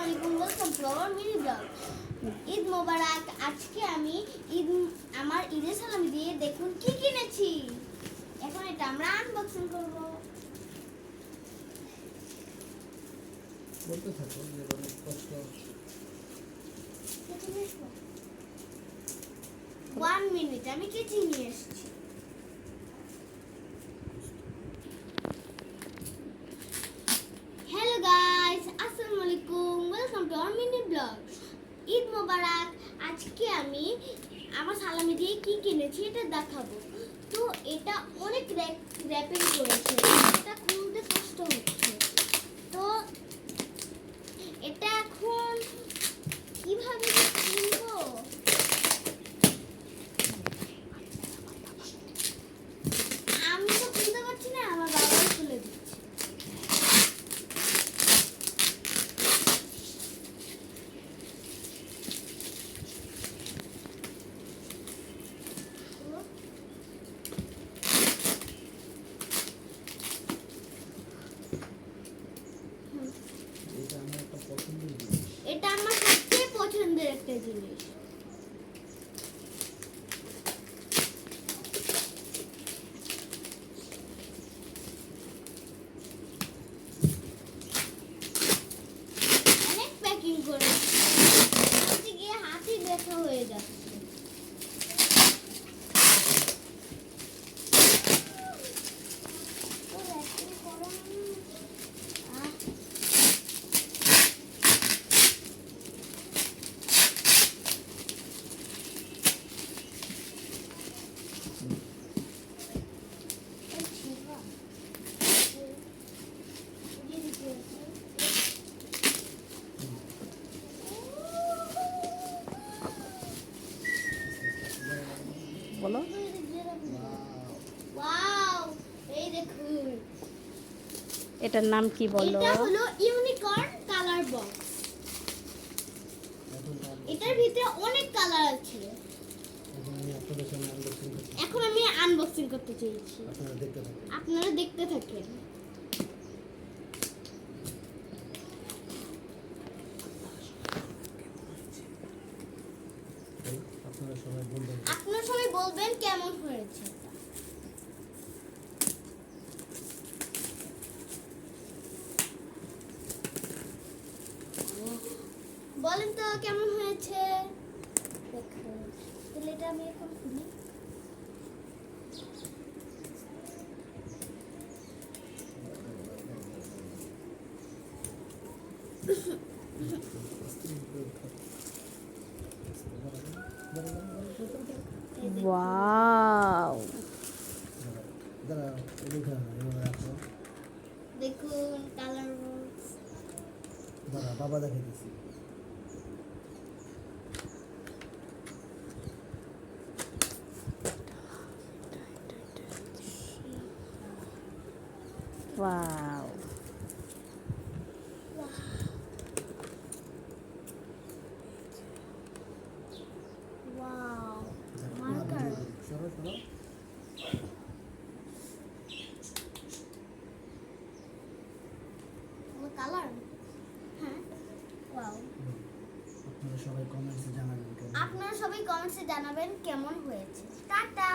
আলাইকুম, welcome to our mini blog. Eid মোবারক। আজকে আমি আমার ঈদের সালামি দিয়ে দেখুন কি কিনেছি। এখন এটা আমরা আনবক্সিং করব। বলতে থাকো যে অনেক কষ্ট। 1 মিনিট, আমি কেচি নিয়ে এসেছি। হ্যালো গাইস, আসসালামু আলাইকুম, welcome to our mini blog. Eid মোবারক। আজকে আমি আমার সালামি দিয়ে কি কিনেছি এটা দেখাবো। তো এটা অনেক র্যাপিং করেছে, এটা খুলতে কষ্ট হচ্ছে। তো এটা এখন কিভাবে যে কিনবো, আমি তো খুলতে পারছি না, আমার বাবাই খুলে দিচ্ছে। এটা আমার একটা পছন্দের জিনিস। এটা আমার সবচেয়ে পছন্দের একটা জিনিস। অনেক প্যাকিং করেছি, হাতে গিয়ে হাতই ব্যথা হয়ে যাচ্ছে। বলো। ওয়াও, এই দেখুন, এটার নাম কি বলো? এটা হলো ইউনিকর্ন কালার বক্স। এটার ভিতরে অনেক কালার আছে। এখন আমি আনবক্সিং করতে চাইছি। আপনারা দেখতে থাকেন। আপনারা সবাই বলবেন কেমন হয়েছে। বলেন তো কেমন হয়েছে। দেখুন, তাহলে এটা আমি এখন খুলি। ওয়াও, দেখুন কালার বক্স। বাবা দেখাইতেছি। Wow, wow, marker. কালার, হ্যাঁ, ওয়াও। আপনারা সবাই কমেন্টসে জানাবেন কেমন। আপনারা সবাই কমেন্টসে জানাবেন কেমন হয়েছে। টাটা।